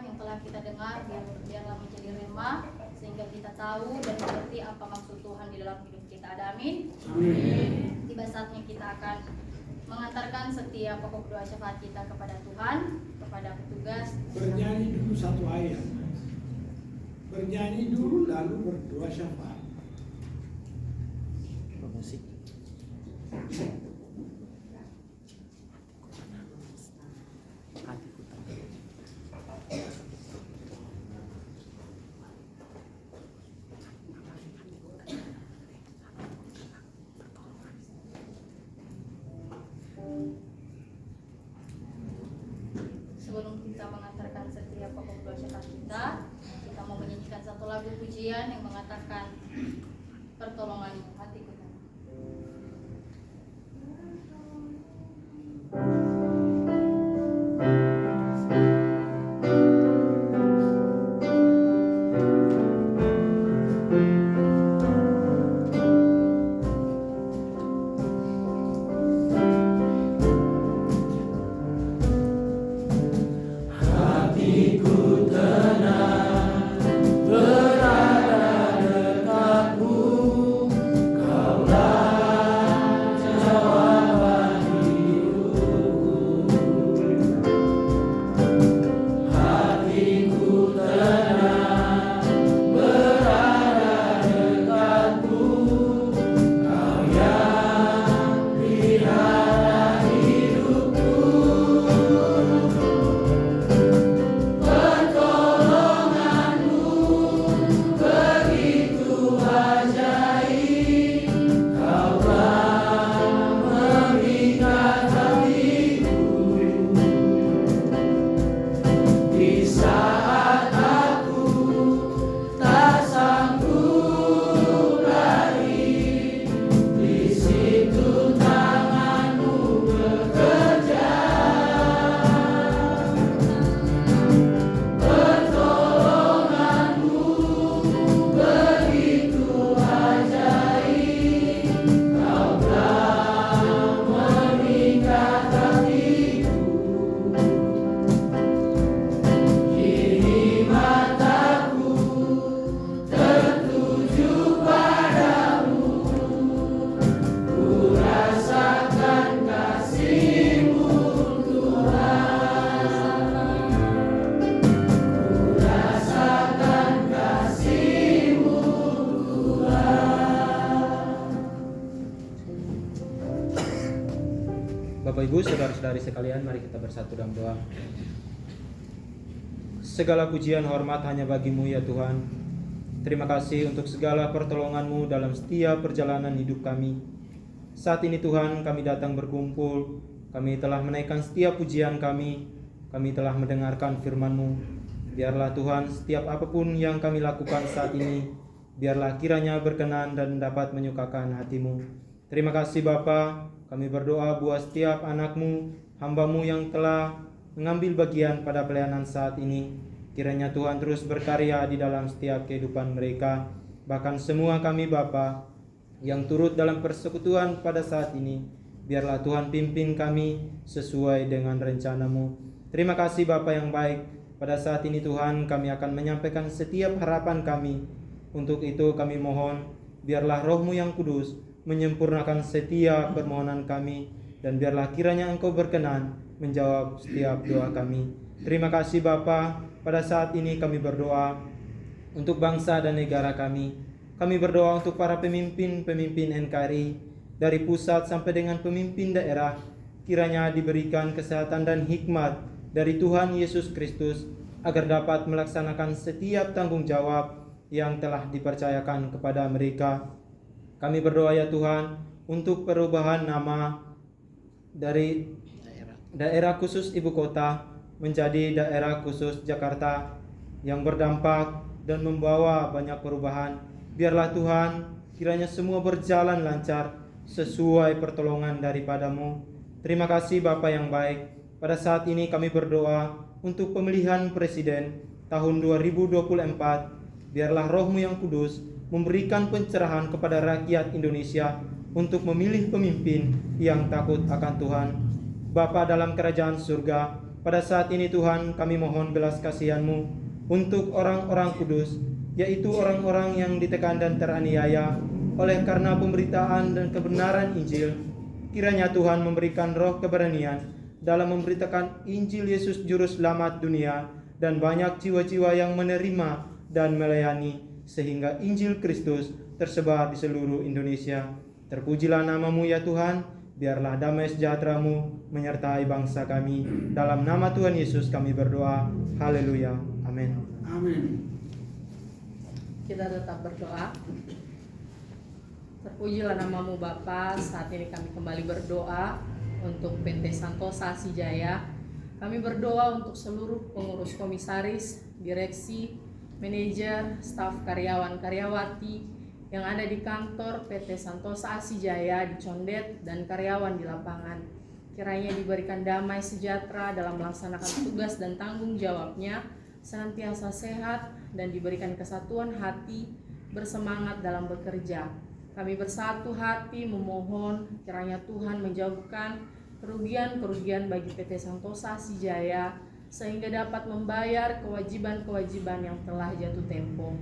yang telah kita dengar biarlah menjadi rema sehingga kita tahu dan mengerti apa maksud Tuhan di dalam hidup kita. Ada amin. Amin. Tiba saatnya kita akan mengantarkan setiap pokok doa syafaat kita kepada Tuhan, kepada petugas. Bernyanyi dulu satu ayat. Bernyanyi dulu lalu berdoa syafaat. Musik. Sebelum kita mengantarkan setiap pokok doa syafaat kita mau menyanyikan satu lagu pujian yang mengatakan pertolonganmu hatiku. Bapak Ibu, saudara-saudari sekalian, mari kita bersatu dalam doa. Segala pujian hormat hanya bagimu ya Tuhan. Terima kasih untuk segala pertolongan-Mu dalam setiap perjalanan hidup kami. Saat ini Tuhan, kami datang berkumpul. Kami telah menaikkan setiap pujian kami. Kami telah mendengarkan firman-Mu. Biarlah Tuhan, setiap apapun yang kami lakukan saat ini, biarlah kiranya berkenan dan dapat menyukakan hati-Mu. Terima kasih Bapa. Kami berdoa buat setiap anak-Mu, hamba-Mu yang telah mengambil bagian pada pelayanan saat ini. Kiranya Tuhan terus berkarya di dalam setiap kehidupan mereka. Bahkan semua kami Bapa yang turut dalam persekutuan pada saat ini, biarlah Tuhan pimpin kami sesuai dengan rencana-Mu. Terima kasih Bapa yang baik. Pada saat ini Tuhan, kami akan menyampaikan setiap harapan kami. Untuk itu kami mohon, biarlah Roh-Mu yang kudus menyempurnakan setiap permohonan kami, dan biarlah kiranya Engkau berkenan menjawab setiap doa kami. Terima kasih Bapa. Pada saat ini kami berdoa untuk bangsa dan negara kami. Kami berdoa untuk para pemimpin-pemimpin NKRI dari pusat sampai dengan pemimpin daerah. Kiranya diberikan kesehatan dan hikmat dari Tuhan Yesus Kristus agar dapat melaksanakan setiap tanggung jawab yang telah dipercayakan kepada mereka. Kami berdoa ya Tuhan untuk perubahan nama dari daerah khusus ibu kota menjadi daerah khusus Jakarta yang berdampak dan membawa banyak perubahan. Biarlah Tuhan, kiranya semua berjalan lancar sesuai pertolongan daripada-Mu. Terima kasih Bapa yang baik. Pada saat ini kami berdoa untuk pemilihan presiden tahun 2024. Biarlah Roh-Mu yang kudus memberikan pencerahan kepada rakyat Indonesia untuk memilih pemimpin yang takut akan Tuhan. Bapa dalam kerajaan surga, Pada saat ini Tuhan, kami mohon belas kasihan-Mu untuk orang-orang kudus, yaitu orang-orang yang ditekan dan teraniaya oleh karena pemberitaan dan kebenaran Injil. Kiranya Tuhan memberikan roh keberanian dalam memberitakan Injil Yesus Juru Selamat dunia, dan banyak jiwa-jiwa yang menerima dan melayani, sehingga Injil Kristus tersebar di seluruh Indonesia. Terpujilah nama-Mu ya Tuhan, biarlah damai sejahtera-Mu menyertai bangsa kami. Dalam nama Tuhan Yesus kami berdoa. Haleluya. Amin. Amin. Kita tetap berdoa. Terpujilah nama-Mu Bapa. Saat ini kami kembali berdoa untuk PT Santosa Asih-Jaya. Kami berdoa untuk seluruh pengurus komisaris, direksi, manajer, staf karyawan-karyawati yang ada di kantor PT Santosa Asih-Jaya di Condet dan karyawan di lapangan. Kiranya diberikan damai sejahtera dalam melaksanakan tugas dan tanggung jawabnya, senantiasa sehat dan diberikan kesatuan hati, bersemangat dalam bekerja. Kami bersatu hati memohon kiranya Tuhan menjauhkan kerugian-kerugian bagi PT Santosa Asih-Jaya sehingga dapat membayar kewajiban-kewajiban yang telah jatuh tempo.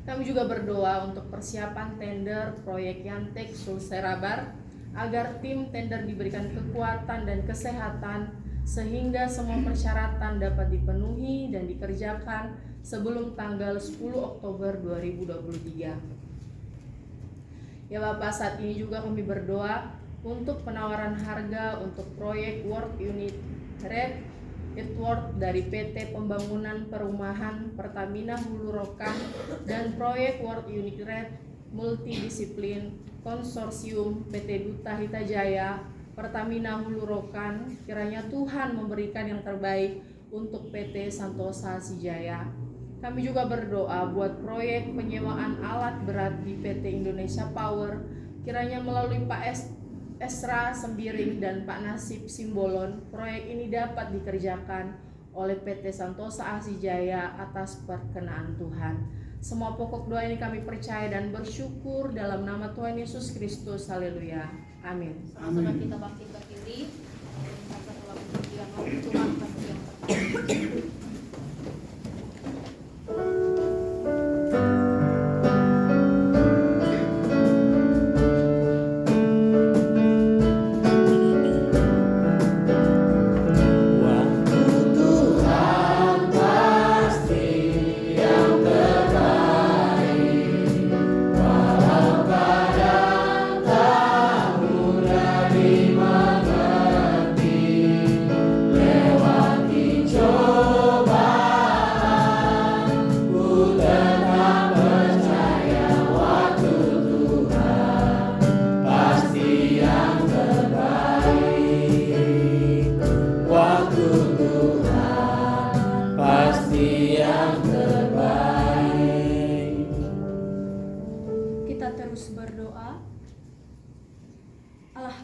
Kami juga berdoa untuk persiapan tender proyek Yantek Sulserabar agar tim tender diberikan kekuatan dan kesehatan sehingga semua persyaratan dapat dipenuhi dan dikerjakan sebelum tanggal 10 Oktober 2023. Ya Bapak, saat ini juga kami berdoa untuk penawaran harga untuk proyek World Unit Red Earthwork dari PT Pembangunan Perumahan Pertamina Hulu Rokan dan proyek World Unit Red Multidisiplin Konsorsium PT Duta Hita Jaya Pertamina Hulu Rokan. Kiranya Tuhan memberikan yang terbaik untuk PT Santosa Asih-Jaya. Kami juga berdoa buat proyek penyewaan alat berat di PT Indonesia Power. Kiranya melalui Pak Esra Sembiring dan Pak Nasib Simbolon, proyek ini dapat dikerjakan oleh PT Santosa Asih-Jaya atas perkenaan Tuhan. Semua pokok doa ini kami percaya dan bersyukur dalam nama Tuhan Yesus Kristus. Haleluya. Amin. Sama-sama kita bangkit berdiri. Satu lagu pujian Tuhan bagi yang pertama.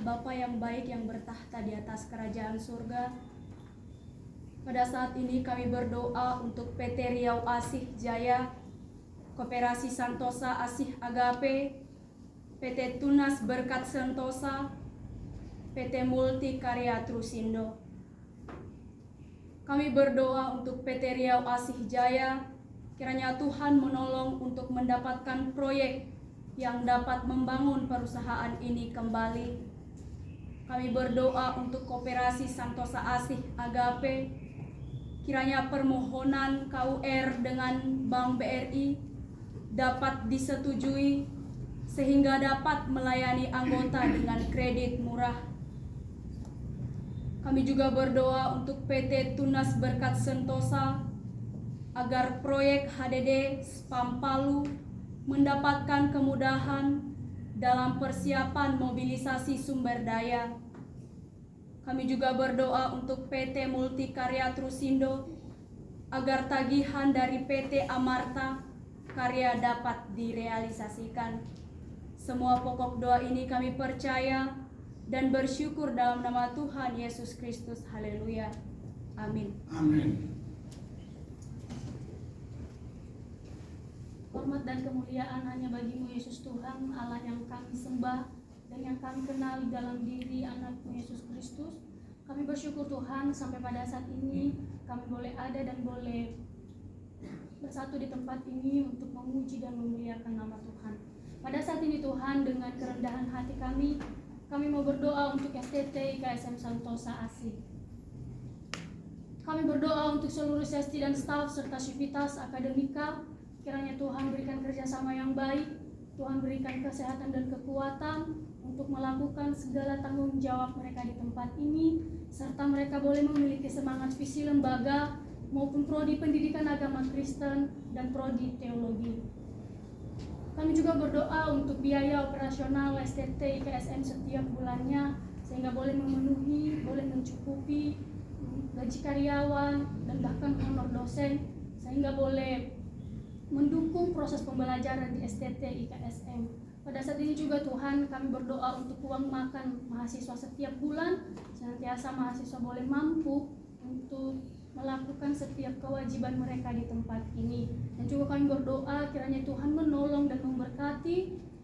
Bapa yang baik yang bertahta di atas kerajaan surga, pada saat ini kami berdoa untuk PT Riau Asih-Jaya, Koperasi Santosa Asih Agape, PT Tunas Berkat Santosa, PT Multi Karya Trusindo. Kami berdoa untuk PT Riau Asih-Jaya, kiranya Tuhan menolong untuk mendapatkan proyek yang dapat membangun perusahaan ini kembali. Kami berdoa untuk Koperasi Santosa Asih Agape, kiranya permohonan KUR dengan Bank BRI dapat disetujui sehingga dapat melayani anggota dengan kredit murah. Kami juga berdoa untuk PT Tunas Berkat Sentosa agar proyek HDD Spam Palu mendapatkan kemudahan dalam persiapan mobilisasi sumber daya. Kami juga berdoa untuk PT Multi Karya Trusindo agar tagihan dari PT Amarta Karya dapat direalisasikan. Semua pokok doa ini kami percaya dan bersyukur dalam nama Tuhan Yesus Kristus. Haleluya. Amin. Amin. Hormat dan kemuliaan hanya bagi-Mu Yesus Tuhan, Allah yang kami sembah dan yang kami kenal dalam diri anak-Mu Yesus Kristus. Kami bersyukur Tuhan sampai pada saat ini kami boleh ada dan boleh bersatu di tempat ini untuk memuji dan memuliakan nama Tuhan. Pada saat ini Tuhan, dengan kerendahan hati kami mau berdoa untuk STT IKSM Santosa ASI. Kami berdoa untuk seluruh sesti dan staf serta sivitas akademika. Kiranya Tuhan berikan kerjasama yang baik, Tuhan berikan kesehatan dan kekuatan untuk melakukan segala tanggung jawab mereka di tempat ini, serta mereka boleh memiliki semangat visi lembaga maupun prodi pendidikan agama Kristen dan prodi teologi. Kami juga berdoa untuk biaya operasional STT IKSM setiap bulannya, sehingga boleh memenuhi, boleh mencukupi gaji karyawan dan bahkan honor dosen, sehingga boleh mendukung proses pembelajaran di STT IKSM. Pada saat ini juga Tuhan, kami berdoa untuk uang makan mahasiswa setiap bulan, senantiasa mahasiswa boleh mampu untuk melakukan setiap kewajiban mereka di tempat ini. Dan juga kami berdoa kiranya Tuhan menolong dan memberkati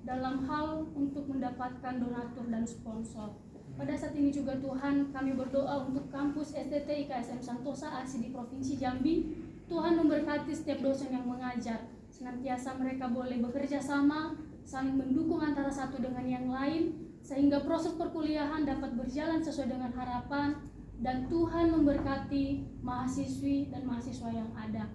dalam hal untuk mendapatkan donatur dan sponsor. Pada saat ini juga Tuhan, kami berdoa untuk kampus STT IKSM Santosa ASI di Provinsi Jambi. Tuhan memberkati setiap dosen yang mengajar, senantiasa mereka boleh bekerja sama, saling mendukung antara satu dengan yang lain, sehingga proses perkuliahan dapat berjalan sesuai dengan harapan, dan Tuhan memberkati mahasiswi dan mahasiswa yang ada.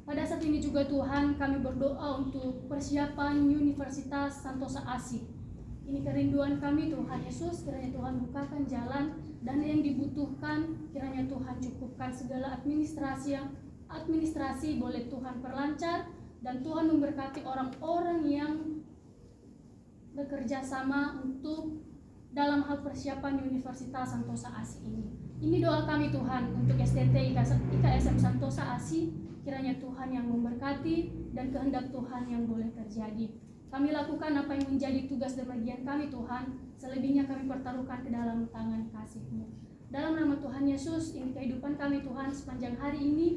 Pada saat ini juga Tuhan, kami berdoa untuk persiapan Universitas Santosa ASI. Ini kerinduan kami Tuhan Yesus, kiranya Tuhan bukakan jalan, dan yang dibutuhkan kiranya Tuhan cukupkan segala administrasi boleh Tuhan perlancar, dan Tuhan memberkati orang-orang yang bekerja sama untuk dalam hal persiapan Universitas Santosa ASI ini. Ini doa kami Tuhan untuk STT IKSM Santosa ASI, kiranya Tuhan yang memberkati dan kehendak Tuhan yang boleh terjadi. Kami lakukan apa yang menjadi tugas dan bagian kami Tuhan, selebihnya kami pertaruhkan ke dalam tangan kasih-Mu. Dalam nama Tuhan Yesus, ini kehidupan kami Tuhan sepanjang hari ini,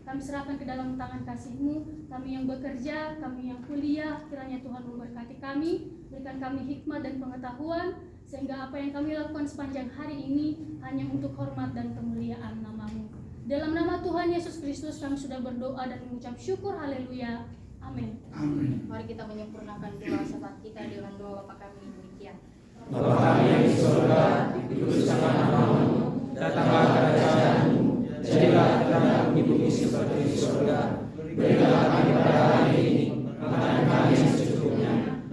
kami serahkan ke dalam tangan kasih-Mu. Kami yang bekerja, kami yang kuliah, kiranya Tuhan memberkati kami, berikan kami hikmat dan pengetahuan, sehingga apa yang kami lakukan sepanjang hari ini hanya untuk hormat dan kemuliaan nama-Mu. Dalam nama Tuhan Yesus Kristus kami sudah berdoa dan mengucap syukur, haleluya, amin. Amin. Mari kita menyempurnakan doa syafaat kita dengan doa Bapa kami demikian. Bapa kami yang di surga, dikuduskanlah nama-Mu, datanglah kerajaan-Mu, jadilah kehendakmu di bumi seperti di surga. Berikanlah kami pada hari ini makanan kami yang secukupnya,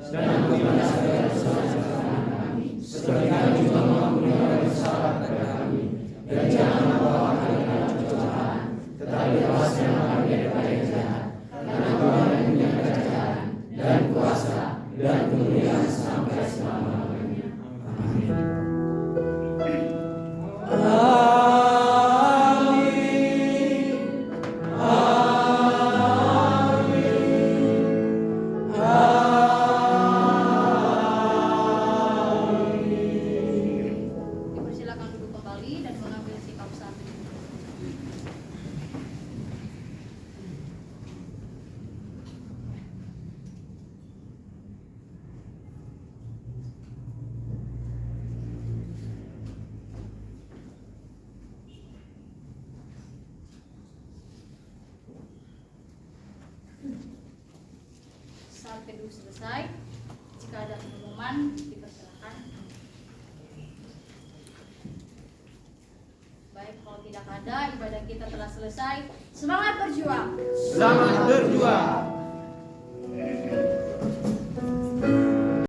dan ampunilah segala kesalahan kami, seperti kami juga mengampuni orang yang bersalah kepada kami. Dan jangan membawa kami ke dalam cobaan, tetapi lepaskan kami daripada yang jahat. Karena Tuhan yang punya kerajaan dan kuasa dan kemuliaan sampai selama-lamanya. Amin. Dipersilakan duduk kembali dan mengambil sikap satu. Saat teduh selesai, jika ada pengumuman dipersilakan. Baik, kalau tidak ada, ibadah kita telah selesai. Semangat berjuang! Selamat berjuang!